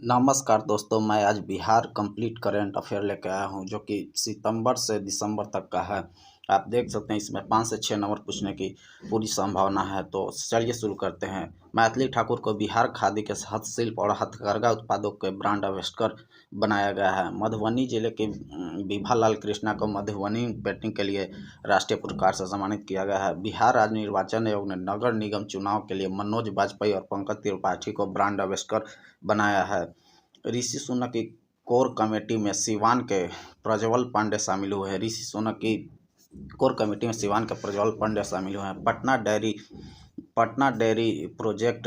नमस्कार दोस्तों, मैं आज बिहार कंप्लीट करेंट अफेयर लेकर आया हूं जो कि सितंबर से दिसंबर तक का है। आप देख सकते हैं इसमें 5 से 6 नंबर पूछने की पूरी संभावना है। तो चलिए शुरू करते हैं। मैथिली ठाकुर को बिहार खादी के हस्तशिल्प और हथकरघा उत्पादों के ब्रांड एम्बेसडर बनाया गया है। मधुबनी जिले के विभा लाल कृष्णा को मधुबनी पेंटिंग के लिए राष्ट्रीय पुरस्कार से सम्मानित किया गया है। बिहार राज्य निर्वाचन आयोग ने नगर निगम चुनाव के लिए मनोज वाजपेयी और पंकज त्रिपाठी को ब्रांड एम्बेसडर बनाया है। ऋषि सुनक की कोर कमेटी में सिवान के प्रज्वल पांडे शामिल हुए हैं। ऋषि सुनक की कोर कमेटी में सिवान के प्रज्वल पांडे शामिल हुए हैं। पटना डेयरी प्रोजेक्ट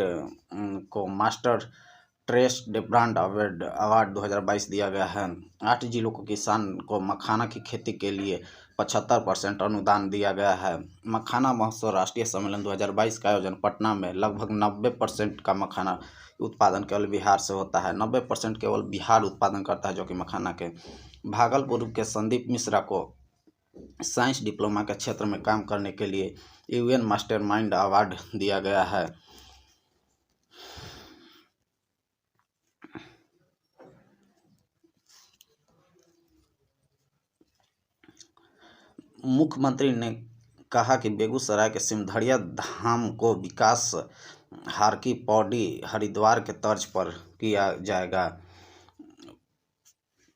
को मास्टर ट्रेस्ट ब्रांड अवार्ड 2022 दिया गया है। 8 जिलों को किसान को मखाना की खेती के लिए 75% अनुदान दिया गया है। मखाना महोत्सव राष्ट्रीय सम्मेलन 2022 का आयोजन पटना में लगभग 90% का मखाना उत्पादन केवल बिहार से होता है। 90% केवल बिहार उत्पादन करता है जो कि मखाना के। भागलपुर के संदीप मिश्रा को साइंस डिप्लोमा के क्षेत्र में काम करने के लिए यूएन मास्टरमाइंड अवार्ड दिया गया है। मुख्यमंत्री ने कहा कि बेगूसराय के सिमधड़िया धाम को विकास हारकी पौड़ी हरिद्वार के तर्ज पर किया जाएगा।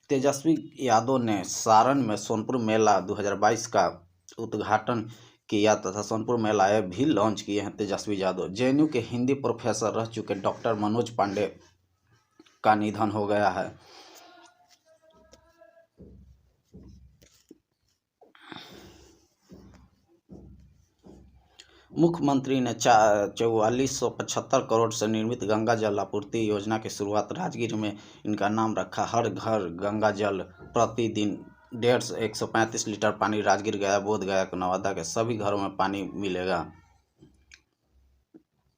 तेजस्वी यादव ने सारण में सोनपुर मेला 2022 का उद्घाटन किया तथा सोनपुर मेला ऐप भी लॉन्च किए हैं तेजस्वी यादव। जेएनयू के हिंदी प्रोफेसर रह चुके डॉक्टर मनोज पांडे का निधन हो गया है। मुख्यमंत्री ने 4475 करोड़ से निर्मित गंगा जल आपूर्ति योजना की शुरुआत राजगीर में इनका नाम रखा। हर घर गंगा जल प्रतिदिन 135 लीटर पानी राजगीर गया बोध गया नवादा के सभी घरों में पानी मिलेगा।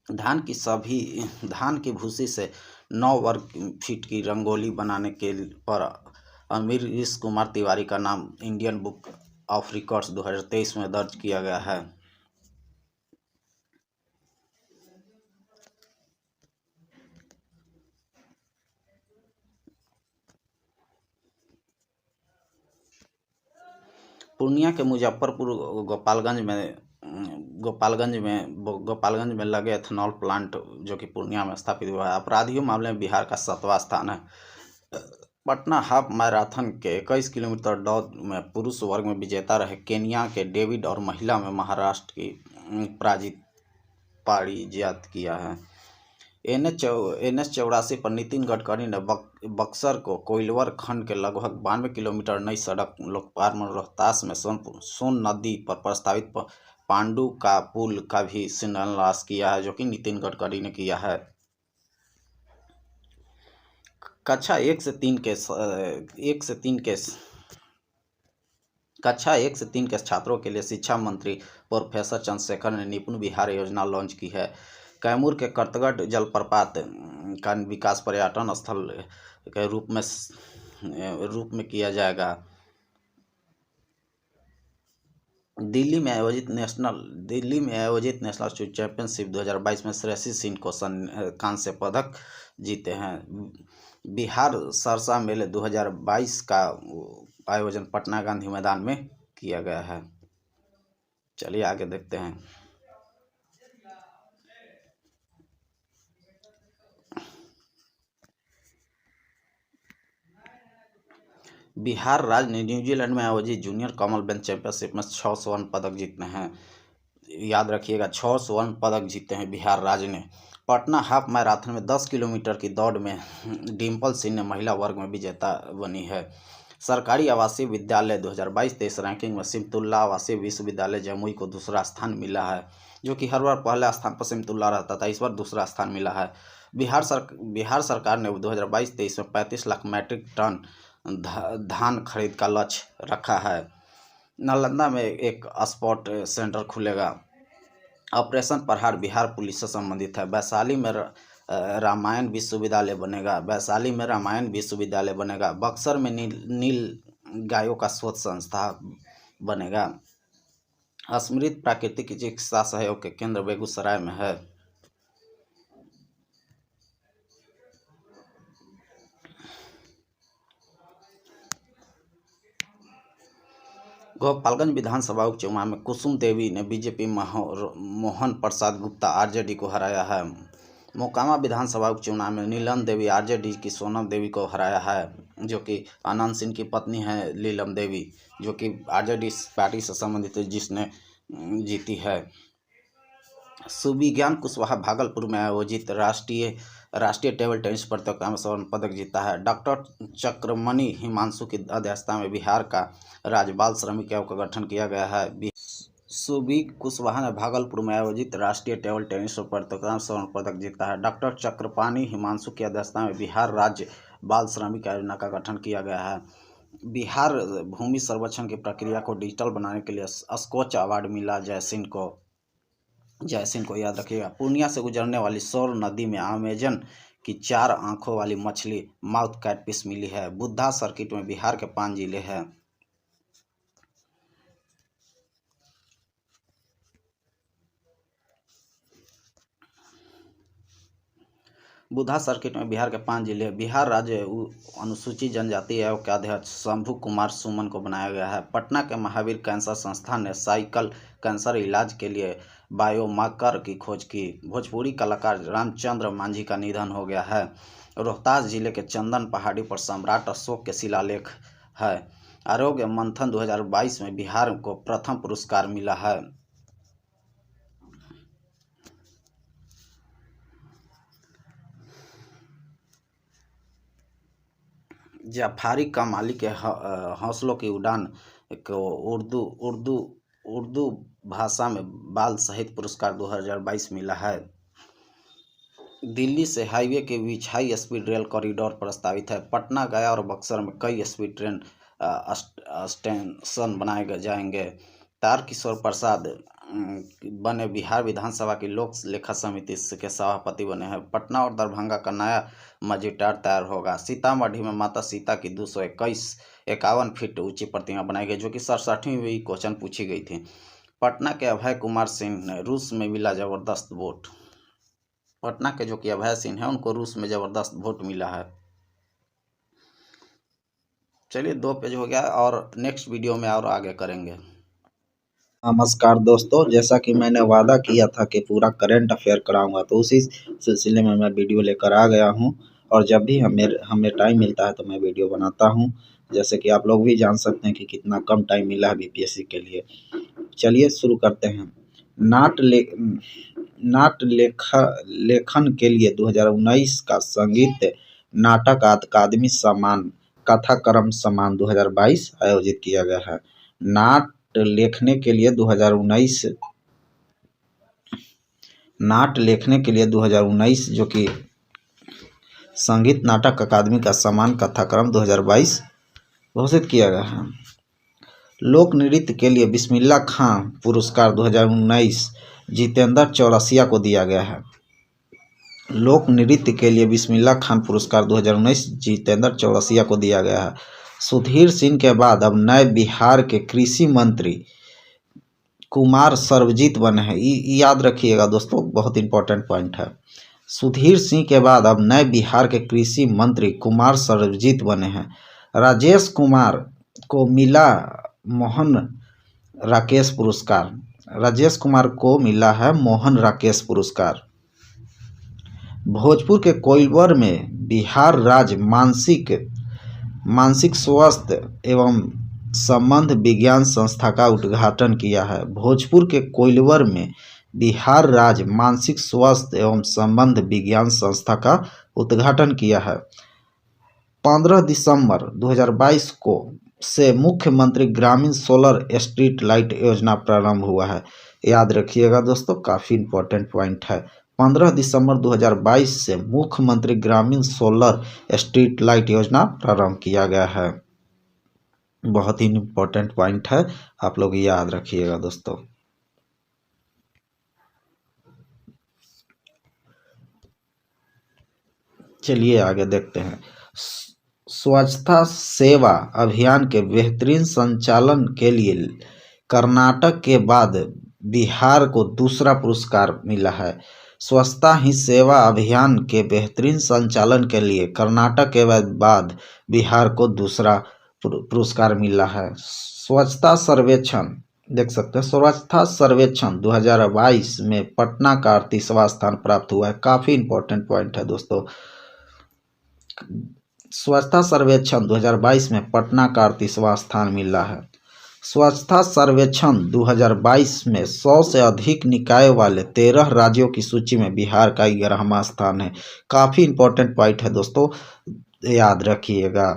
धान की भूसी से 9 वर्ग फीट की रंगोली बनाने के पर अमरीश कुमार तिवारी का नाम इंडियन बुक ऑफ रिकॉर्ड्स 2023 में दर्ज किया गया है। पूर्णिया के मुजफ्फरपुर गोपालगंज में लगे एथेनॉल प्लांट जो कि पूर्णिया में स्थापित हुआ है। अपराधियों मामले में बिहार का 7वां स्थान है। पटना हाफ मैराथन के 21 किलोमीटर दौड़ में पुरुष वर्ग में विजेता रहे केन्या के डेविड और महिला में महाराष्ट्र की पारिजात किया है। NH 84 पर नितिन गडकरी ने बक्सर को कोइलवर खंड के लगभग 92 किलोमीटर नई सड़क लोकमार्ग रोहतास में सोन नदी पर प्रस्तावित पांडु का पुल का भी शिलान्यास किया है जो कि नितिन गडकरी ने किया है। कक्षा 1 से 3 के छात्रों के लिए शिक्षा मंत्री प्रोफेसर चंद्रशेखर ने निपुण बिहार योजना लॉन्च की है। कैमूर के कर्तगढ़ जलप्रपात का विकास पर्यटन स्थल के रूप में किया जाएगा। दिल्ली में आयोजित नेशनल शूट चैंपियनशिप 2022 में श्रेयसी सिंह को कांस्य पदक जीते हैं। बिहार सरसा मेले 2022 का आयोजन पटना गांधी मैदान में किया गया है। चलिए आगे देखते हैं। बिहार राज्य ने न्यूजीलैंड में आयोजित जूनियर कॉमनवेल्थ चैंपियनशिप में 6 स्वर्ण पदक जीते हैं। याद रखिएगा 6 स्वर्ण पदक जीते हैं बिहार राज्य ने। पटना हाफ मैराथन में 10 किलोमीटर की दौड़ में डिम्पल सिंह ने महिला वर्ग में विजेता बनी है। सरकारी आवासीय विद्यालय 2022-23 रैंकिंग में सिमतुल्ला आवासीय विश्वविद्यालय जमुई को दूसरा स्थान मिला है जो कि हर बार पहले स्थान पर सिमतुल्ला रहता था, इस बार दूसरा स्थान मिला है। बिहार सरकार ने 2022-23 में 35 लाख मैट्रिक टन धान खरीद का लक्ष्य रखा है। नालंदा में एक स्पोर्ट सेंटर खुलेगा। ऑपरेशन प्रहार बिहार पुलिस से संबंधित है। वैशाली में रामायण विश्वविद्यालय बनेगा। बक्सर में नील गायों का शोध संस्था बनेगा। स्मृत प्राकृतिक चिकित्सा सहयोग के केंद्र बेगूसराय में है। गोपालगंज विधानसभा उपचुनाव में कुसुम देवी ने बीजेपी मोहन प्रसाद गुप्ता आरजेडी को हराया है। मोकामा विधानसभा उपचुनाव में नीलम देवी आरजेडी की सोनम देवी को हराया है, जो कि आनंद सिंह की पत्नी है नीलम देवी, जो कि आरजेडी पार्टी से संबंधित है, जिसने जीती है। सुविज्ञान कुशवाहा भागलपुर में आयोजित राष्ट्रीय टेबल टेनिस प्रतियोगिता में स्वर्ण पदक जीता है। डॉक्टर चक्रमणि हिमांशु की अध्यक्षता में बिहार का राज्य बाल श्रमिक आयोग का गठन किया गया है। सुबी कुशवाहा ने भागलपुर में आयोजित राष्ट्रीय टेबल टेनिस प्रतियोगिता में स्वर्ण पदक जीता है। डॉक्टर चक्रपाणी हिमांशु की अध्यक्षता में बिहार राज्य बाल श्रमिक आयोग का गठन किया गया है। बिहार भूमि सर्वेक्षण की प्रक्रिया को डिजिटल बनाने के लिए स्कॉच अवार्ड मिला जयसिंह को याद रखिएगा। पूर्णिया से गुजरने वाली सौर नदी में अमेजन की 4 आंखों वाली मछली माउथ कैटफिश मिली है। बुद्धा सर्किट में बिहार के 5 जिले हैं। बुद्धा सर्किट में बिहार के 5 जिले। बिहार राज्य अनुसूचित जनजाति आयोग के अध्यक्ष शंभू कुमार सुमन को बनाया गया है। पटना के महावीर कैंसर संस्थान ने साइकिल कैंसर इलाज के लिए बायोमार्कर की खोज की। भोजपुरी कलाकार रामचंद्र मांझी का निधन हो गया है। रोहतास जिले के चंदन पहाड़ी पर सम्राट अशोक के शिलालेख है। आरोग्य मंथन 2022 में बिहार को प्रथम पुरस्कार मिला है। जाफारी कमाली के हौसलों की उड़ान को उर्दू भाषा में बाल साहित्य पुरस्कार 2022 मिला है। दिल्ली से हाईवे के बीच हाई स्पीड रेल कॉरिडोर प्रस्तावित है। पटना, गया और बक्सर में कई स्पीड ट्रेन स्टेशन बनाए जाएंगे। तारकिशोर प्रसाद बने बिहार विधानसभा की लोक लेखा समिति के सभापति बने हैं। पटना और दरभंगा का नया मस्जिद तैयार होगा। सीतामढ़ी में माता सीता की 251 फीट ऊंची प्रतिमा बनाई गई, जो कि 67वीं क्वेश्चन पूछी गई थी। पटना के अभय कुमार सिंह ने रूस में मिला जबरदस्त वोट। पटना के जो कि अभय सिंह है, उनको रूस में जबरदस्त वोट मिला है। चलिए 2 पेज हो गया और नेक्स्ट वीडियो में और आगे करेंगे। नमस्कार दोस्तों, जैसा कि मैंने वादा किया था कि पूरा करंट अफेयर कराऊंगा, तो उसी सिलसिले में मैं वीडियो लेकर आ गया हूं। और जब भी हमें टाइम मिलता है तो मैं वीडियो बनाता हूं। जैसे कि आप लोग भी जान सकते हैं कि कितना कम टाइम मिला है बीपीएससी के लिए। चलिए शुरू करते हैं। लेखन के लिए 2019 का संगीत नाटक अकादमी सम्मान कथाकरम सम्मान 2022 आयोजित किया गया है। नाट लेखने के लिए 2019 जो कि संगीत नाटक अकादमी का सम्मान कथाक्रम 2022 घोषित किया गया है। लोक नृत्य के लिए बिस्मिल्लाह खां पुरस्कार 2019 जितेंद्र चौरसिया को दिया गया है। लोक नृत्य के लिए बिस्मिल्लाह खान पुरस्कार 2019 जितेंद्र चौरसिया को दिया गया है। सुधीर सिंह के बाद अब नए बिहार के कृषि मंत्री कुमार सर्वजीत बने हैं। याद रखिएगा दोस्तों, बहुत इंपॉर्टेंट पॉइंट है। सुधीर सिंह के बाद अब नए बिहार के कृषि मंत्री कुमार सर्वजीत बने हैं। राजेश कुमार को मिला मोहन राकेश पुरस्कार। राजेश कुमार को मिला है मोहन राकेश पुरस्कार। भोजपुर के कोइलवर में बिहार राज्य मानसिक स्वास्थ्य एवं संबंध विज्ञान संस्था का उद्घाटन किया है। भोजपुर के कोइलवर में बिहार राज्य मानसिक स्वास्थ्य एवं संबंध विज्ञान संस्था का उद्घाटन किया है। 15 दिसंबर 2022 को से मुख्यमंत्री ग्रामीण सोलर स्ट्रीट लाइट योजना प्रारंभ हुआ है। याद रखिएगा दोस्तों, काफ़ी इम्पोर्टेंट पॉइंट है। 15 दिसंबर 2022 से मुख्यमंत्री ग्रामीण सोलर स्ट्रीट लाइट योजना प्रारंभ किया गया है। बहुत ही इम्पोर्टेंट पॉइंट है, आप लोग याद रखिएगा दोस्तों। चलिए आगे देखते हैं। स्वच्छता सेवा अभियान के बेहतरीन संचालन के लिए कर्नाटक के बाद बिहार को दूसरा पुरस्कार मिला है। स्वच्छता ही सेवा अभियान के बेहतरीन संचालन के लिए कर्नाटक के बाद बिहार को दूसरा पुरस्कार मिला है। स्वच्छता सर्वेक्षण देख सकते हैं, स्वच्छता सर्वेक्षण 2022 में पटना का 38वां स्थान प्राप्त हुआ है। काफ़ी इंपॉर्टेंट पॉइंट है दोस्तों। स्वच्छता सर्वेक्षण 2022 में पटना का 38वां स्थान मिला है। स्वच्छता सर्वेक्षण 2022 में 100 से अधिक निकाय वाले 13 राज्यों की सूची में बिहार का 11वां स्थान है। काफ़ी इंपॉर्टेंट पॉइंट है दोस्तों, याद रखिएगा।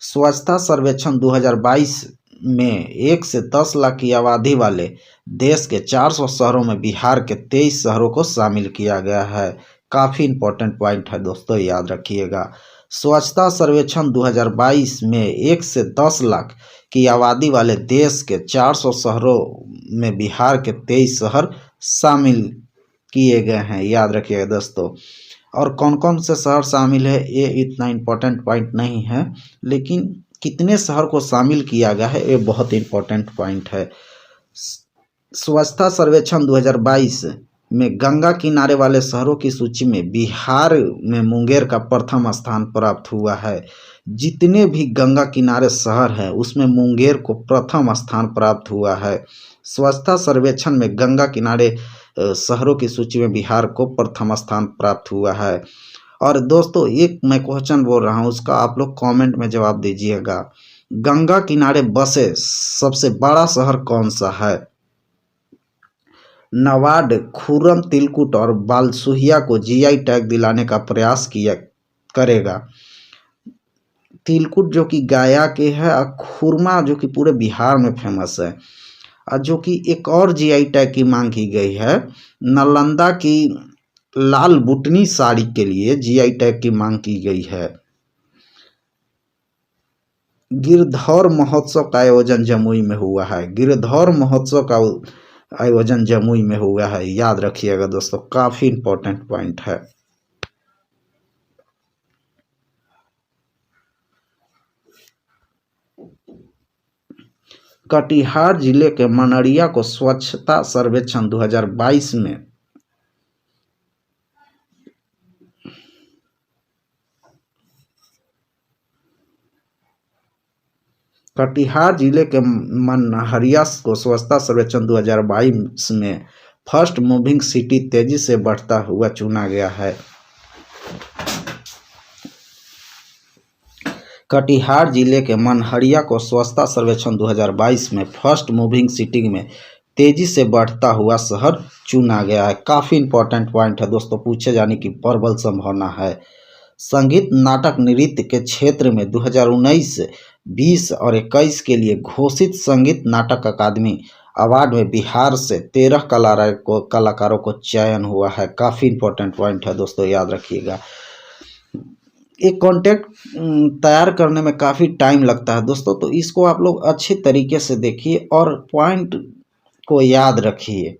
स्वच्छता सर्वेक्षण 2022 में 1 से 10 लाख की आबादी वाले देश के 400 शहरों में बिहार के 23 शहरों को शामिल किया गया है। काफ़ी इंपॉर्टेंट पॉइंट है दोस्तों, याद रखिएगा। स्वच्छता सर्वेक्षण 2022 में 1 से 10 लाख की आबादी वाले देश के 400 शहरों में बिहार के 23 शहर शामिल किए गए हैं, याद रखिएगा दोस्तों। और कौन कौन से शहर शामिल है ये इतना इम्पोर्टेंट पॉइंट नहीं है, लेकिन कितने शहर को शामिल किया गया है ये बहुत इम्पोर्टेंट पॉइंट है। स्वच्छता सर्वेक्षण 2022 में गंगा किनारे वाले शहरों की सूची में बिहार में मुंगेर का प्रथम स्थान प्राप्त हुआ है। जितने भी गंगा किनारे शहर हैं उसमें मुंगेर को प्रथम स्थान प्राप्त हुआ है। स्वच्छता सर्वेक्षण में गंगा किनारे शहरों की सूची में बिहार को प्रथम स्थान प्राप्त हुआ है। और दोस्तों एक मैं क्वेश्चन बोल रहा हूँ, उसका आप लोग कमेंट में जवाब दीजिएगा। गंगा किनारे बसे सबसे बड़ा शहर कौन सा है? नवाड, खुर्रम, तिलकुट और बालसुहिया को जीआई टैग दिलाने का प्रयास करेगा। तिलकुट जो कि गया के है और खुरमा जो कि पूरे बिहार में फेमस है, और जो कि एक और जीआई टैग की मांग की गई है। नालंदा की लाल बुटनी साड़ी के लिए जीआई टैग की मांग की गई है। गिरधौर महोत्सव का आयोजन जमुई में हुआ है। गिरधौर महोत्सव का आयोजन जमुई में हुआ है, याद रखिएगा दोस्तों। काफ़ी इंपॉर्टेंट पॉइंट है। कटिहार जिले के मनरिया को स्वच्छता सर्वेक्षण 2022 में कटिहार जिले के मनहरिया को स्वच्छता सर्वेक्षण 2022 में फर्स्ट मूविंग सिटी तेजी से बढ़ता हुआ चुना गया है। कटिहार जिले के मनहरिया को स्वच्छता सर्वेक्षण 2022 में फर्स्ट मूविंग सिटी में तेजी से बढ़ता हुआ शहर चुना गया है। काफ़ी इंपॉर्टेंट पॉइंट है दोस्तों, पूछे जाने की प्रबल संभावना है। संगीत, नाटक, नृत्य के क्षेत्र में 2019, 20 और 21 के लिए घोषित संगीत नाटक अकादमी अवार्ड में बिहार से 13 कलाकारों को चयन हुआ है। काफ़ी इंपॉर्टेंट पॉइंट है दोस्तों, याद रखिएगा। एक कॉन्टेक्ट तैयार करने में काफ़ी टाइम लगता है दोस्तों, तो इसको आप लोग अच्छे तरीके से देखिए और पॉइंट को याद रखिए।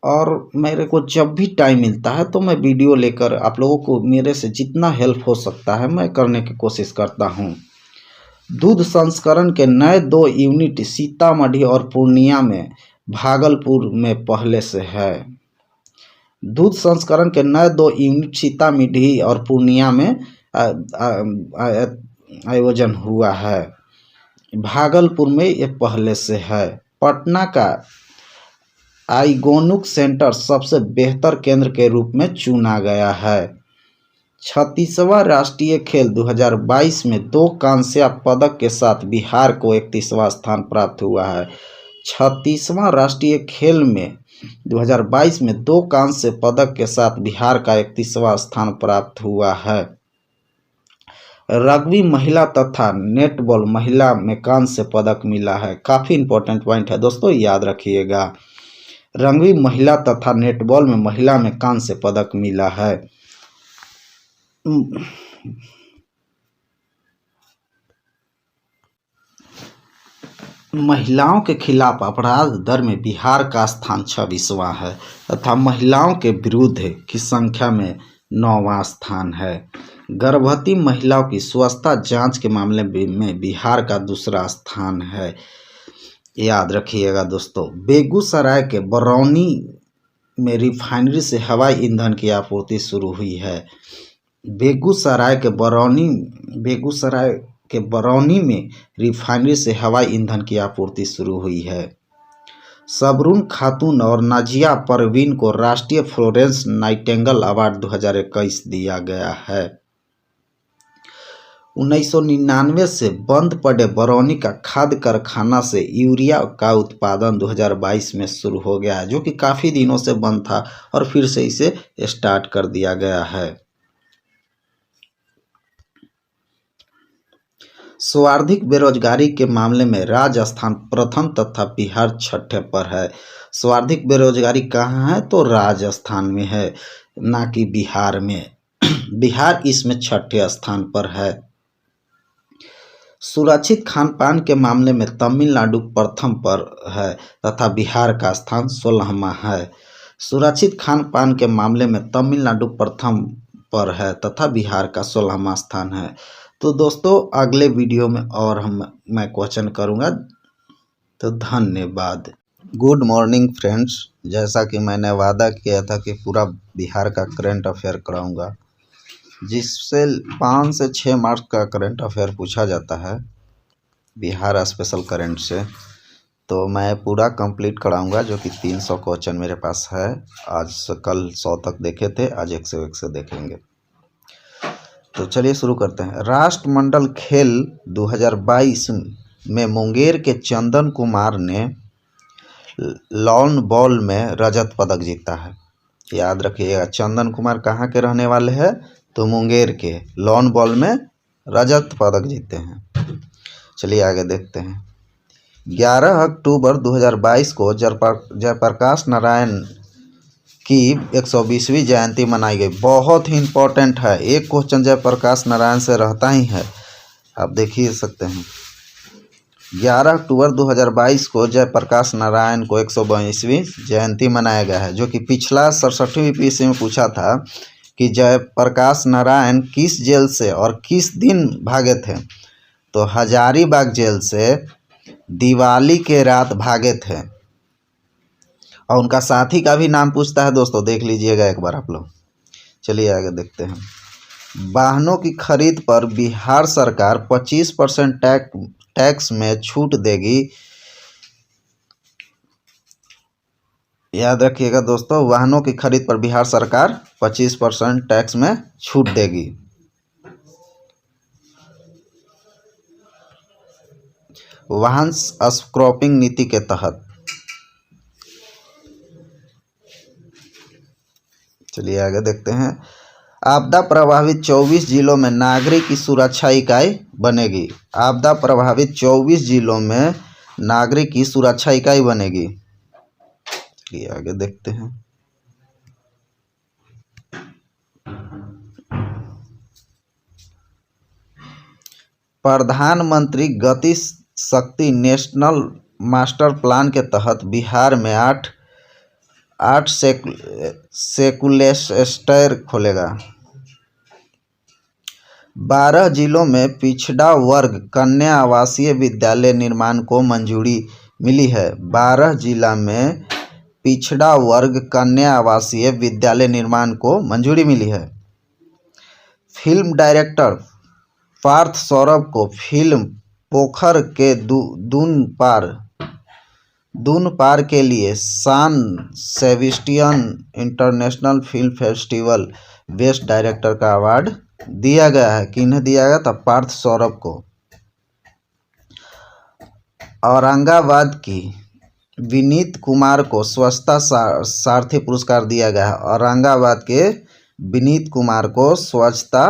और मेरे को जब भी टाइम मिलता है तो मैं वीडियो लेकर आप लोगों को मेरे से जितना हेल्प हो सकता है मैं करने की कोशिश करता हूँ। दूध संस्करण के नए 2 यूनिट सीतामढ़ी और पूर्णिया में, भागलपुर में पहले से है। दूध संस्करण के नए 2 यूनिट सीतामढ़ी और पूर्णिया में आयोजन हुआ है। भागलपुर में ये पहले से है। पटना का आइगोनुक सेंटर सबसे बेहतर केंद्र के रूप में चुना गया है। 36वां राष्ट्रीय खेल 2022 में 2 कांस्य पदक के साथ बिहार को 31वां स्थान प्राप्त हुआ है। 36वां राष्ट्रीय खेल में 2022 में 2 कांस्य पदक के साथ बिहार का 31वां स्थान प्राप्त हुआ है। रग्बी महिला तथा नेटबॉल महिला में कांस्य पदक मिला है। काफ़ी इंपॉर्टेंट पॉइंट है दोस्तों, याद रखिएगा। रग्बी महिला तथा नेटबॉल में महिला में कांस्य पदक मिला है। महिलाओं के खिलाफ अपराध दर में बिहार का स्थान 26वां है तथा महिलाओं के विरुद्ध की संख्या में 9वां स्थान है। गर्भवती महिलाओं की स्वास्थ्य जांच के मामले में बिहार का दूसरा स्थान है, याद रखिएगा दोस्तों। बेगूसराय के बरौनी में रिफाइनरी से हवाई ईंधन की आपूर्ति शुरू हुई है। बेगूसराय के बरौनी में रिफाइनरी से हवाई ईंधन की आपूर्ति शुरू हुई है। सबरून खातून और नाजिया परवीन को राष्ट्रीय फ्लोरेंस नाइटिंगेल अवार्ड 2021 दिया गया है। 1999 से बंद पड़े बरौनी का खाद्य कारखाना से यूरिया का उत्पादन 2022 में शुरू हो गया है, जो कि काफ़ी दिनों से बंद था और फिर से इसे स्टार्ट कर दिया गया है। सर्वाधिक बेरोजगारी के मामले में राजस्थान प्रथम तथा बिहार छठे पर है। सर्वाधिक बेरोजगारी कहाँ है? तो राजस्थान में है, ना कि बिहार में। बिहार इसमें छठे स्थान पर है। सुरक्षित खान पान के मामले में तमिलनाडु प्रथम पर है तथा बिहार का स्थान 16वां है। सुरक्षित खान पान के मामले में तमिलनाडु प्रथम पर है तथा बिहार का 16वां स्थान है। तो दोस्तों अगले वीडियो में और मैं क्वेश्चन करूँगा। तो धन्यवाद। गुड मॉर्निंग फ्रेंड्स, जैसा कि मैंने वादा किया था कि पूरा बिहार का करंट अफेयर कराऊंगा, जिससे 5 से 6 मार्क्स का करंट अफेयर पूछा जाता है बिहार स्पेशल करंट से। तो मैं पूरा कंप्लीट कराऊंगा, जो कि 300 क्वेश्चन मेरे पास है। आज कल 100 तक देखे थे, आज 101 से देखेंगे। तो चलिए शुरू करते हैं। राष्ट्रमंडल खेल 2022 में मुंगेर के चंदन कुमार ने लॉन बॉल में रजत पदक जीता है। याद रखिएगा, चंदन कुमार कहाँ के रहने वाले हैं? तो मुंगेर के। लॉन बॉल में रजत पदक जीते हैं। चलिए आगे देखते हैं। 11 अक्टूबर 2022 को जयप्रकाश नारायण की 120वीं जयंती मनाई गई। बहुत ही इम्पोर्टेंट है, एक क्वेश्चन जयप्रकाश नारायण से रहता ही है, आप देख ही सकते हैं। 11 अक्टूबर 2022 को जयप्रकाश नारायण को 122वीं जयंती मनाया गया है, जो कि पिछला 67वीं पीसी में पूछा था कि जयप्रकाश नारायण किस जेल से और किस दिन भागे थे? तो हजारीबाग जेल से दिवाली के रात भागे थे। और उनका साथी का भी नाम पूछता है दोस्तों, देख लीजिएगा एक बार आप लोग। चलिए आगे देखते हैं। वाहनों की खरीद पर बिहार सरकार 25% टैक्स में छूट देगी। याद रखिएगा दोस्तों, वाहनों की खरीद पर बिहार सरकार 25% टैक्स में छूट देगी। वाहन स्क्रैपिंग नीति के तहत। चलिए आगे देखते हैं। आपदा प्रभावित 24 जिलों में नागरिक की सुरक्षा इकाई बनेगी। आपदा प्रभावित 24 जिलों में नागरिक की सुरक्षा इकाई बनेगी। चलिए आगे देखते हैं। प्रधानमंत्री गति शक्ति नेशनल मास्टर प्लान के तहत बिहार में 8 सेकुलेस्टर खोलेगा। 12 जिलों में पिछड़ा वर्ग कन्या आवासीय विद्यालय निर्माण को मंजूरी मिली है। 12 जिला में पिछड़ा वर्ग कन्या आवासीय विद्यालय निर्माण को मंजूरी मिली है। फिल्म डायरेक्टर पार्थ सौरभ को फिल्म पोखर के दून पार के लिए सान Sebastian international film festival best director का अवार्ड दिया गया है। किन्हें दिया गया था? पार्थ सौरभ को। औरंगाबाद की विनीत कुमार को स्वच्छता सारथी पुरस्कार दिया गया है। औरंगाबाद के विनीत कुमार को स्वच्छता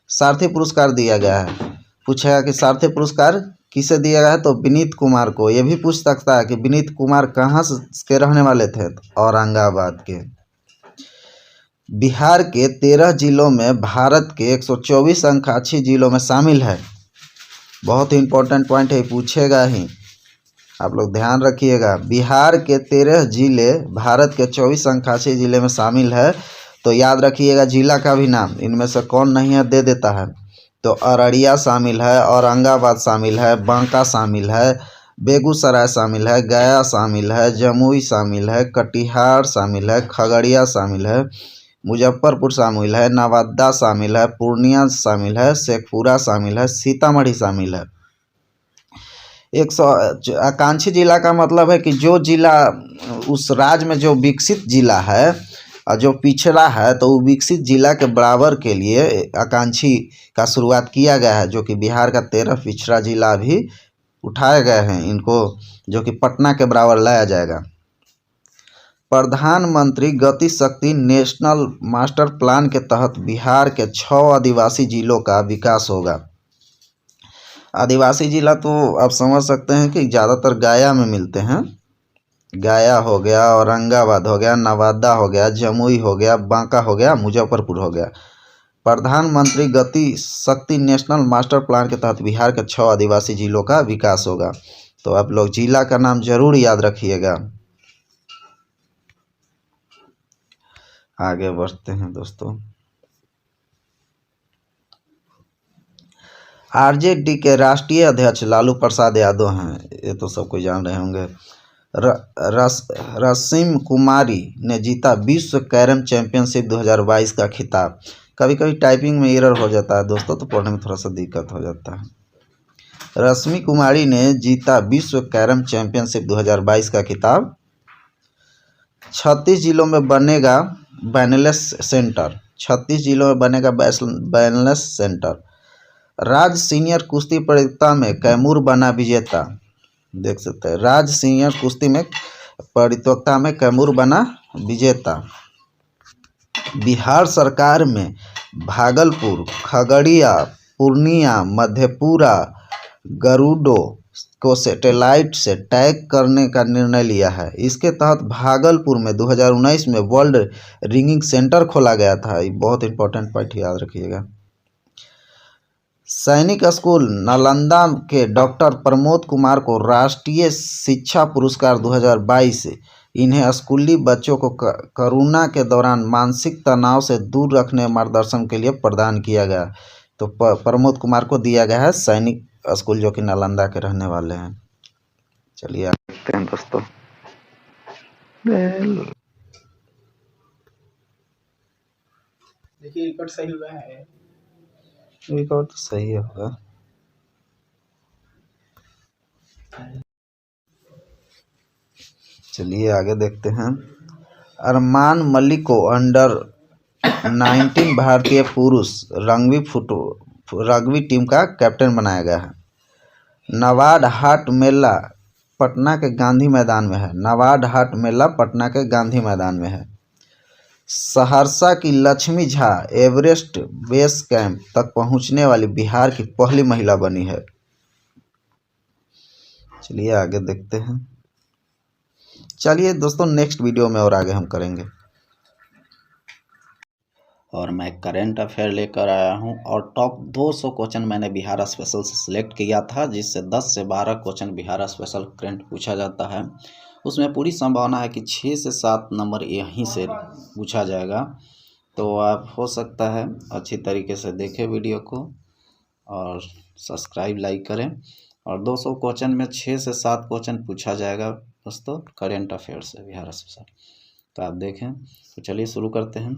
सारथी पुरस्कार दिया गया है। पूछेगा कि सारथी पुरस्कार किसे दिया गया है? तो विनीत कुमार को। ये भी पूछ सकता है कि विनीत कुमार कहाँ के रहने वाले थे? औरंगाबाद के। बिहार के 13 जिलों में भारत के 124 अंकाक्षी जिलों में शामिल है। बहुत ही इंपॉर्टेंट पॉइंट है, पूछेगा ही, आप लोग ध्यान रखिएगा। बिहार के 13 जिले भारत के 24 अंकाक्षी जिले में शामिल है। तो याद रखिएगा जिला का भी नाम, इनमें से कौन नहीं है दे देता है। तो अररिया शामिल है, औरंगाबाद शामिल है, बांका शामिल है, बेगूसराय शामिल है, गया शामिल है, जमुई शामिल है, कटिहार शामिल है, खगड़िया शामिल है, मुजफ्फरपुर शामिल है, नवादा शामिल है, पूर्णिया शामिल है, शेखपुरा शामिल है, सीतामढ़ी शामिल है। 100 आकांक्षी जिला का मतलब है कि जो जिला उस राज्य में जो विकसित जिला है और जो पिछड़ा है, तो वो विकसित जिला के बराबर के लिए आकांक्षी का शुरुआत किया गया है, जो कि बिहार का 13 पिछड़ा जिला भी उठाए गए हैं इनको, जो कि पटना के बराबर लाया जाएगा। प्रधानमंत्री गति शक्ति नेशनल मास्टर प्लान के तहत बिहार के 6 आदिवासी जिलों का विकास होगा। आदिवासी जिला तो आप समझ सकते हैं कि ज़्यादातर गया में मिलते हैं। गया हो गया, औरंगाबाद हो गया, नवादा हो गया, जमुई हो गया, बांका हो गया, मुजफ्फरपुर हो गया। प्रधानमंत्री गति शक्ति नेशनल मास्टर प्लान के तहत बिहार के 6 आदिवासी जिलों का विकास होगा। तो आप लोग जिला का नाम जरूर याद रखिएगा। आगे बढ़ते हैं दोस्तों। आरजेडी के राष्ट्रीय अध्यक्ष लालू प्रसाद यादव हैं, ये तो सब कोई जान रहे होंगे। रसीम कुमारी ने जीता विश्व कैरम चैंपियनशिप 2022 का खिताब। कभी कभी टाइपिंग में एरर हो जाता है दोस्तों, तो पढ़ने में थोड़ा सा दिक्कत हो जाता है। रश्मि कुमारी ने जीता विश्व कैरम चैंपियनशिप 2022 का खिताब। 36 जिलों में बनेगा वेलनेस सेंटर। 36 जिलों में बनेगा वेलनेस सेंटर। राज्य सीनियर कुश्ती प्रतियोगिता में कैमूर बना विजेता। देख सकते हैं, राज्य सीनियर कुश्ती में प्रतियोगिता में कैमूर बना विजेता। बिहार सरकार में भागलपुर, खगड़िया, पूर्णिया, मधेपुरा, गरुड़ो को सैटेलाइट से टैग करने का निर्णय लिया है। इसके तहत भागलपुर में 2019 में वर्ल्ड रिंगिंग सेंटर खोला गया था। ये बहुत इंपॉर्टेंट पॉइंट याद रखिएगा। सैनिक स्कूल नालंदा के डॉक्टर प्रमोद कुमार को राष्ट्रीय शिक्षा पुरस्कार 2022 इन्हें स्कूली बच्चों को कोरोना के दौरान मानसिक तनाव से दूर रखने मार्गदर्शन के लिए प्रदान किया गया। तो प्रमोद कुमार को दिया गया है सैनिक स्कूल, जो कि नालंदा के रहने वाले हैं। चलिए आगे देखते हैं दोस्तों। देखिए रिकॉर्ड सही हुआ है। रिकॉर्ड तो सही होगा। चलिए आगे देखते हैं। अरमान मलिक को अंडर 19 भारतीय पुरुष रग्बी टीम का कैप्टन बनाया गया है। नवाड हाट मेला पटना के गांधी मैदान में है। नवाड हाट मेला पटना के गांधी मैदान में है। सहरसा की Lakshmi Jha Everest base camp तक पहुंचने वाली बिहार की पहली महिला बनी है। चलिए आगे देखते हैं। चलिए दोस्तों, नेक्स्ट वीडियो में और आगे हम करेंगे। और मैं करंट अफेयर लेकर आया हूं और टॉप 200 क्वेश्चन मैंने बिहार स्पेशल से सिलेक्ट किया था, जिससे 10 से 12 क्वेश्चन बिहार स्पेशल करंट पूछा जाता है। उसमें पूरी संभावना है कि 6 से 7 नंबर यहीं से पूछा जाएगा। तो आप हो सकता है अच्छी तरीके से देखें वीडियो को और सब्सक्राइब लाइक करें। और 200 क्वेश्चन में 6 से 7 क्वेश्चन पूछा जाएगा दोस्तों करंट अफेयर से बिहार स्पेशल। तो आप देखें। तो चलिए शुरू करते हैं।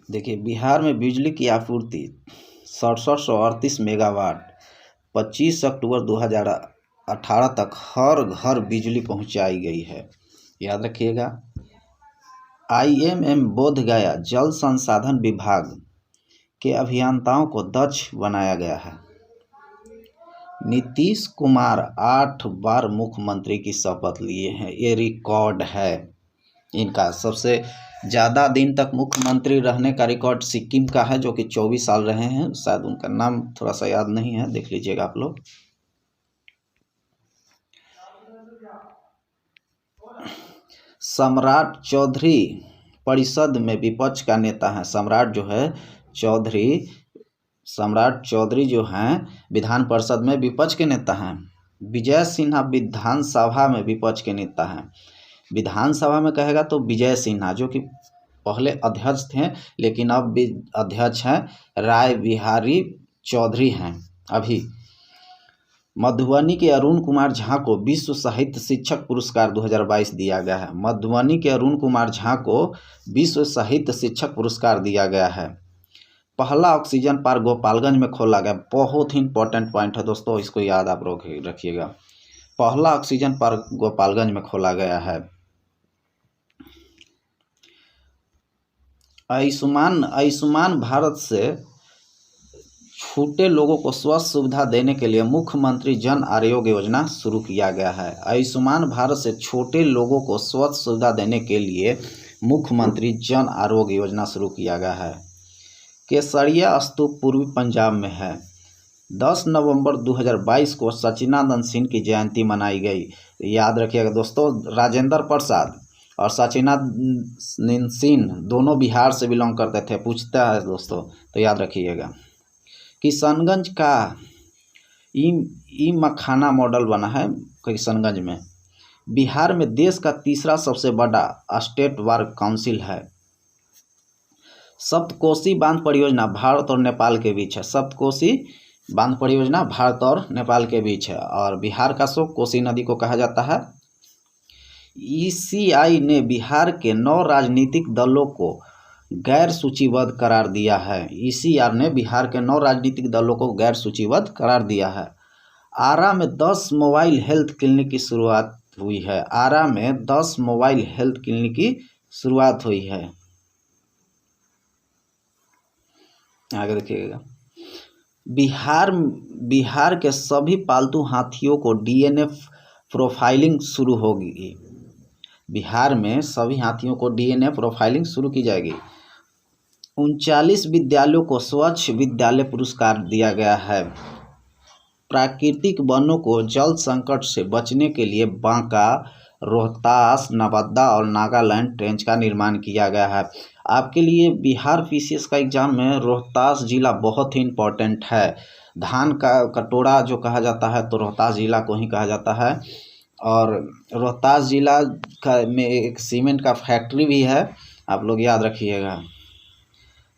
देखिए, बिहार में बिजली की आपूर्ति 6738 मेगावाट 25 अक्टूबर 2018 तक हर घर बिजली पहुंचाई गई है। याद रखिएगा। IMM बोधगया जल संसाधन विभाग के अभियंताओं को दक्ष बनाया गया है। नीतीश कुमार 8 बार मुख्यमंत्री की शपथ लिए हैं। ये रिकॉर्ड है इनका। सबसे ज़्यादा दिन तक मुख्यमंत्री रहने का रिकॉर्ड सिक्किम का है, जो कि 24 साल रहे हैं। शायद उनका नाम थोड़ा सा याद नहीं है, देख लीजिएगा आप लोग। सम्राट चौधरी परिषद में विपक्ष का नेता है। सम्राट चौधरी जो हैं विधान परिषद में विपक्ष के नेता हैं। विजय सिन्हा विधानसभा में विपक्ष के नेता हैं। विधानसभा में कहेगा तो विजय सिन्हा, जो कि पहले अध्यक्ष थे लेकिन अब भी अध्यक्ष हैं, राय बिहारी चौधरी हैं अभी। मधुबनी के अरुण कुमार झा को विश्व साहित्य शिक्षक पुरस्कार 2022 दिया गया है। मधुबनी के अरुण कुमार झा को विश्व साहित्य शिक्षक पुरस्कार दिया गया है। पहला ऑक्सीजन पार्क गोपालगंज में खोला गया। बहुत ही इंपॉर्टेंट पॉइंट है दोस्तों, इसको याद आप रखिएगा। पहला ऑक्सीजन पार्क गोपालगंज में खोला गया है। आयुष्मान भारत से छूटे लोगों को स्वास्थ्य सुविधा देने के लिए मुख्यमंत्री जन आरोग्य योजना शुरू किया गया है। आयुष्मान भारत से छोटे लोगों को स्वास्थ्य सुविधा देने के लिए मुख्यमंत्री जन आरोग्य योजना शुरू किया गया है। केसरिया स्तूप पूर्वी पंजाब में है। 10 नवंबर 2022 को सचिनानंद सिंह की जयंती मनाई गई। याद रखिएगा दोस्तों, राजेंद्र प्रसाद और सचिनानंद सिंह दोनों बिहार से बिलोंग करते थे। पूछता है दोस्तों, तो याद रखिएगा। किशनगंज का ई मखाना मॉडल बना है किशनगंज में। बिहार में देश का तीसरा सबसे बड़ा स्टेट बार काउंसिल है। सप्तकोसी बांध परियोजना भारत और नेपाल के बीच है। सप्तकोसी बांध परियोजना भारत और नेपाल के बीच है और बिहार का शोक कोसी नदी को कहा जाता है। ईसीआई ने बिहार के 9 राजनीतिक दलों को गैर सूचीबद्ध करार दिया है। ईसीआर ने बिहार के 9 राजनीतिक दलों को गैर सूचीबद्ध करार दिया है। आरा में 10 मोबाइल हेल्थ क्लिनिक की शुरुआत हुई है। आरा में 10 मोबाइल हेल्थ क्लिनिक की शुरुआत हुई है। आगे देखिएगा। बिहार के सभी पालतू हाथियों को डीएनए प्रोफाइलिंग शुरू होगी। बिहार में सभी हाथियों को डीएनए प्रोफाइलिंग शुरू की जाएगी। 39 विद्यालयों को स्वच्छ विद्यालय पुरस्कार दिया गया है। प्राकृतिक वनों को जल संकट से बचने के लिए बांका, रोहतास, नवादा और नागालैंड ट्रेंच का निर्माण किया गया है। आपके लिए बिहार पीसीएस का एग्जाम में रोहतास जिला बहुत ही इम्पोर्टेंट है। धान का कटोरा जो कहा जाता है तो रोहतास जिला को ही कहा जाता है। और रोहतास जिला में एक सीमेंट का फैक्ट्री भी है, आप लोग याद रखिएगा।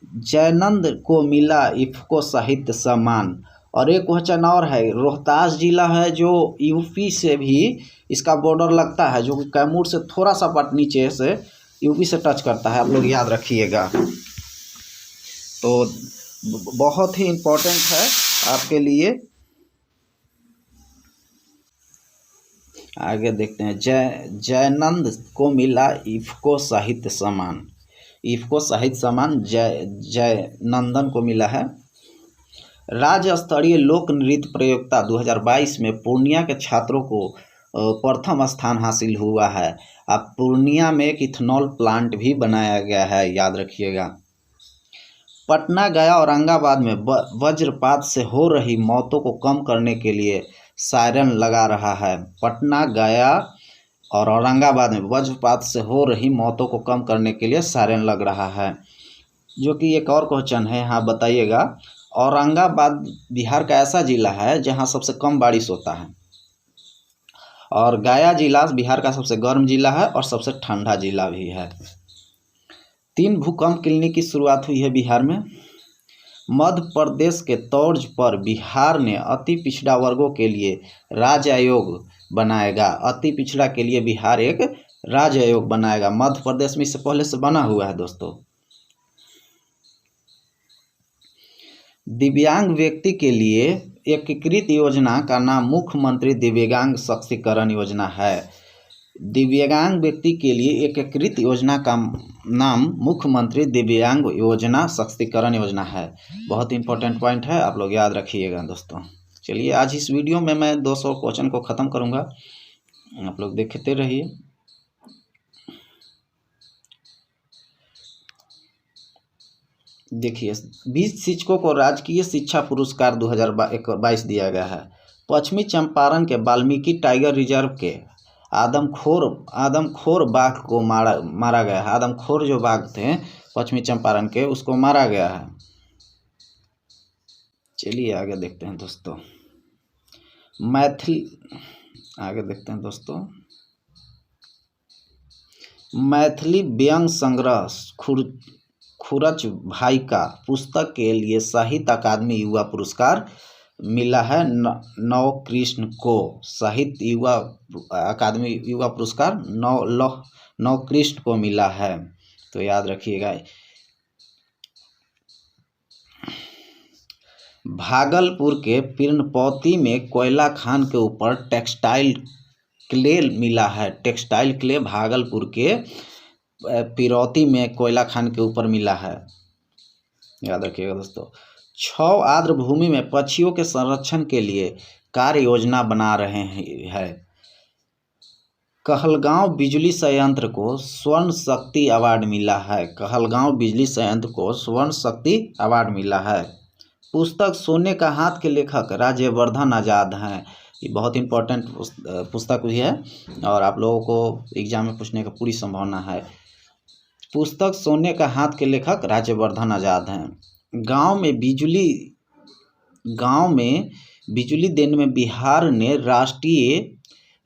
जयनंद को मिला इफ्को साहित्य सम्मान। और एक क्वेश्चन और है, रोहतास जिला है जो यूपी से भी इसका बॉर्डर लगता है, जो कि कैमूर से थोड़ा सा पट नीचे से यूपी से टच करता है, आप लोग याद रखिएगा। तो बहुत ही इम्पोर्टेंट है आपके लिए। आगे देखते हैं। जयनंद को मिला इफ्को साहित्य सम्मान। इफ्को साहित्य सम्मान जयनंदन को मिला है। राज्य स्तरीय लोक नृत्य प्रतियोगिता 2022 में पूर्णिया के छात्रों को प्रथम स्थान हासिल हुआ है। अब पूर्णिया में एक इथेनॉल प्लांट भी बनाया गया है, याद रखिएगा। पटना, गया, औरंगाबाद में वज्रपात से हो रही मौतों को कम करने के लिए सायरन लगा रहा है। पटना, गया और औरंगाबाद में वज्रपात से हो रही मौतों को कम करने के लिए सायरन लग रहा है। जो कि एक और क्वेश्चन है, हाँ बताइएगा। औरंगाबाद बिहार का ऐसा जिला है जहां सबसे कम बारिश होता है। और गया जिला बिहार का सबसे गर्म जिला है और सबसे ठंडा जिला भी है। 3 भूकंप क्लिनिक की शुरुआत हुई है बिहार में। मध्य प्रदेश के तर्ज पर बिहार ने अति पिछड़ा वर्गों के लिए राज्य आयोग बनाएगा। अति पिछड़ा के लिए बिहार एक राज्य आयोग बनाएगा। मध्य प्रदेश में इससे पहले से बना हुआ है दोस्तों। दिव्यांग व्यक्ति के लिए एकीकृत योजना का नाम मुख्यमंत्री दिव्यांग सशक्तिकरण योजना है। दिव्यांग व्यक्ति के लिए एकीकृत योजना का नाम मुख्यमंत्री दिव्यांग योजना सशक्तिकरण योजना है। बहुत इंपॉर्टेंट पॉइंट है, आप लोग याद रखिएगा दोस्तों। चलिए, आज इस वीडियो में मैं 200 क्वेश्चन को ख़त्म करूंगा, आप लोग देखते रहिए। देखिए, 20 शिक्षकों को राजकीय शिक्षा पुरस्कार 2022 दिया गया है। पश्चिमी चंपारण के वाल्मीकि टाइगर रिजर्व के आदमखोर बाघ को मारा गया है। आदमखोर जो बाघ थे पश्चिमी चंपारण के, उसको मारा गया है। चलिए आगे देखते हैं दोस्तों। मैथिली व्यंग्य संग्रह खुरच भाई का पुस्तक के लिए साहित्य अकादमी युवा पुरस्कार मिला है नवकृष्ण को। साहित्य युवा अकादमी युवा पुरस्कार नवकृष्ण को मिला है, तो याद रखिएगा। भागलपुर के पीरनपौती में कोयला खान के ऊपर टेक्सटाइल क्ले मिला है। टेक्सटाइल क्ले भागलपुर के पिरौती में कोयला खान के ऊपर मिला है, याद रखिएगा दोस्तों। 6 आर्द्र भूमि में पक्षियों के संरक्षण के लिए कार्य योजना बना रहे हैं। कहलगांव बिजली संयंत्र को स्वर्ण शक्ति अवार्ड मिला है। कहलगांव बिजली संयंत्र को स्वर्ण शक्ति अवार्ड मिला है। पुस्तक सोने का हाथ के लेखक राज्यवर्धन आज़ाद हैं। ये बहुत इंपॉर्टेंट पुस्तक भी है और आप लोगों को एग्जाम में पूछने का पूरी संभावना है। पुस्तक सोने का हाथ के लेखक राज्यवर्धन आज़ाद हैं। गांव में बिजली देने में बिहार ने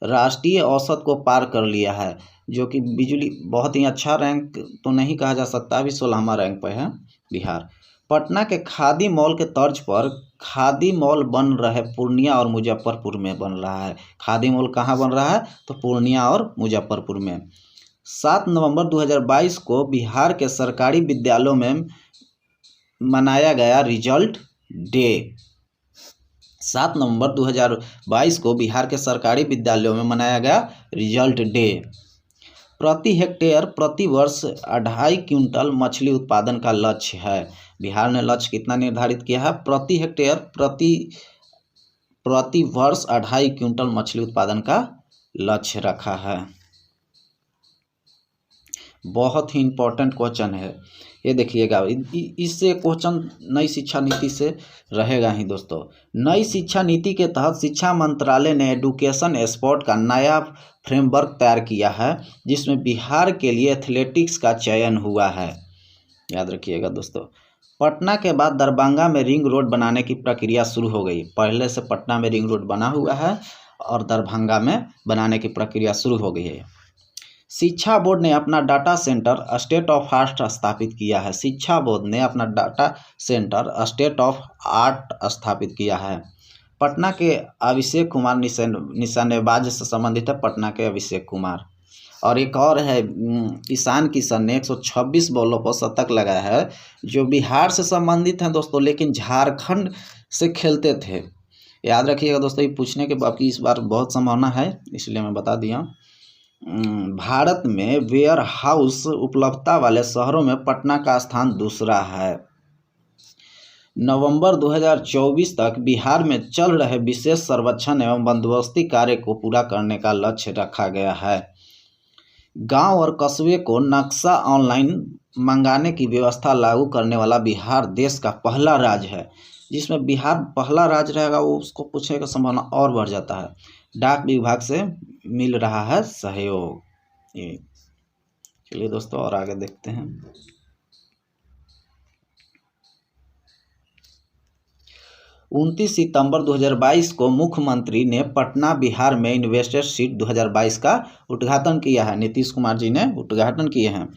राष्ट्रीय औसत को पार कर लिया है, जो कि बिजली बहुत ही अच्छा रैंक तो नहीं कहा जा सकता, अभी 16वां रैंक पर है बिहार। पटना के खादी मॉल के तर्ज पर खादी मॉल बन रहे पूर्णिया और मुजफ्फरपुर में बन रहा है। खादी मॉल कहाँ बन रहा है? तो पूर्णिया और मुजफ्फरपुर में। 7 नवंबर 2022 को बिहार के सरकारी विद्यालयों में मनाया गया रिजल्ट डे। 7 नवंबर 2022 को बिहार के सरकारी विद्यालयों में मनाया गया रिजल्ट डे। प्रति हेक्टेयर प्रति वर्ष 2.5 क्विंटल मछली उत्पादन का लक्ष्य है। बिहार ने लक्ष्य कितना निर्धारित किया है? प्रति हेक्टेयर प्रति वर्ष 2.5 क्विंटल मछली उत्पादन का लक्ष्य रखा है। बहुत ही इम्पोर्टेंट क्वेश्चन है ये, देखिएगा। इससे क्वेश्चन नई शिक्षा नीति से रहेगा ही दोस्तों। नई शिक्षा नीति के तहत शिक्षा मंत्रालय ने एडुकेशन स्पोर्ट का नया फ्रेमवर्क तैयार किया है, जिसमें बिहार के लिए एथलेटिक्स का चयन हुआ है, याद रखिएगा दोस्तों। पटना के बाद दरभंगा में रिंग रोड बनाने की प्रक्रिया शुरू हो गई। पहले से पटना में रिंग रोड बना हुआ है और दरभंगा में बनाने की प्रक्रिया शुरू हो गई है। शिक्षा बोर्ड ने अपना data centre state of art स्थापित किया है। शिक्षा बोर्ड ने अपना data centre state of art स्थापित किया है। पटना के अभिषेक कुमार निशानेबाज से संबंधित है, पटना के अभिषेक कुमार। और एक और है, ईशान किशन ने 126 बॉलों पर शतक लगाया है, जो बिहार से संबंधित हैं दोस्तों, लेकिन झारखंड से खेलते थे। याद रखिएगा दोस्तों, ये पूछने के बाकी इस बार बहुत संभावना है, इसलिए मैं बता दिया। भारत में वेयर हाउस उपलब्धता वाले शहरों में पटना का स्थान दूसरा है। नवंबर 2024 तक बिहार में चल रहे विशेष सर्वेक्षण एवं बंदोबस्ती कार्य को पूरा करने का लक्ष्य रखा गया है। गांव और कस्बे को नक्शा ऑनलाइन मंगाने की व्यवस्था लागू करने वाला बिहार देश का पहला राज्य है। जिसमें बिहार पहला राज्य रहेगा वो उसको पूछने का संभावना और बढ़ जाता है। डाक विभाग से मिल रहा है सहयोग। ये चलिए दोस्तों और आगे देखते हैं। 29 सितंबर 2022 को मुख्यमंत्री ने पटना बिहार में इन्वेस्टर सीट 2022 का उद्घाटन किया है। नीतीश कुमार जी ने उद्घाटन किए हैं।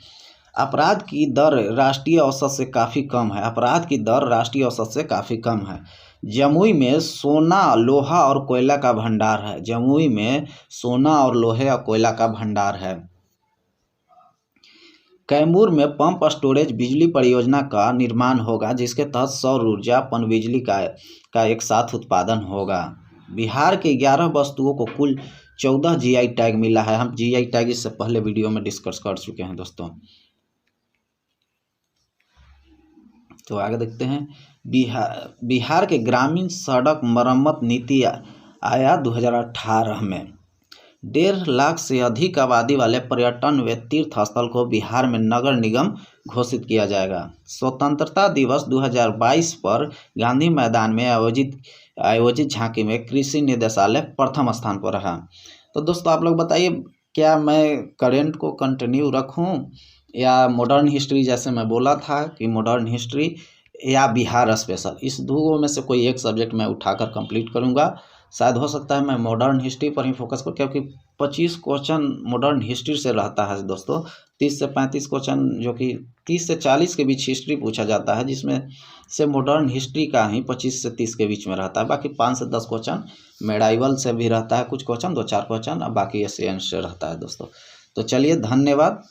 अपराध की दर राष्ट्रीय औसत से काफ़ी कम है। अपराध की दर राष्ट्रीय औसत से काफ़ी कम है। जमुई में सोना, लोहा और कोयला का भंडार है। जमुई में सोना और लोहे और कोयला का भंडार है। कैमूर में पंप स्टोरेज बिजली परियोजना का निर्माण होगा, जिसके तहत सौर ऊर्जा पनबिजली का एक साथ उत्पादन होगा। बिहार के 11 वस्तुओं को कुल 14 जीआई टैग मिला है। हम जीआई टैग इससे पहले वीडियो में डिस्कस कर चुके हैं दोस्तों। तो आगे देखते हैं। बिहार के ग्रामीण सड़क मरम्मत नीति आया 2018 में। 1.5 लाख से अधिक आबादी वाले पर्यटन व तीर्थ स्थल को बिहार में नगर निगम घोषित किया जाएगा। स्वतंत्रता दिवस 2022 पर गांधी मैदान में आयोजित झांकी में कृषि निदेशालय प्रथम स्थान पर रहा। तो दोस्तों आप लोग बताइए, क्या मैं करेंट को कंटिन्यू रखूं या मॉडर्न हिस्ट्री, जैसे मैं बोला था कि मॉडर्न हिस्ट्री या बिहार स्पेशल, इस दो में से कोई एक सब्जेक्ट मैं उठाकर कंप्लीट करूंगा। शायद हो सकता है मैं मॉडर्न हिस्ट्री पर ही फोकस करूँ, क्योंकि 25 क्वेश्चन मॉडर्न हिस्ट्री से रहता है दोस्तों। 30 से 35 क्वेश्चन जो कि 30 से 40 के बीच हिस्ट्री पूछा जाता है, जिसमें से मॉडर्न हिस्ट्री का ही 25 से 30 के बीच में रहता है। बाकी 5 से 10 क्वेश्चन मेडाइवल से भी रहता है, कुछ क्वेश्चन 2-4 क्वेश्चन, अब बाकी एशियन से रहता है दोस्तों। तो चलिए धन्यवाद।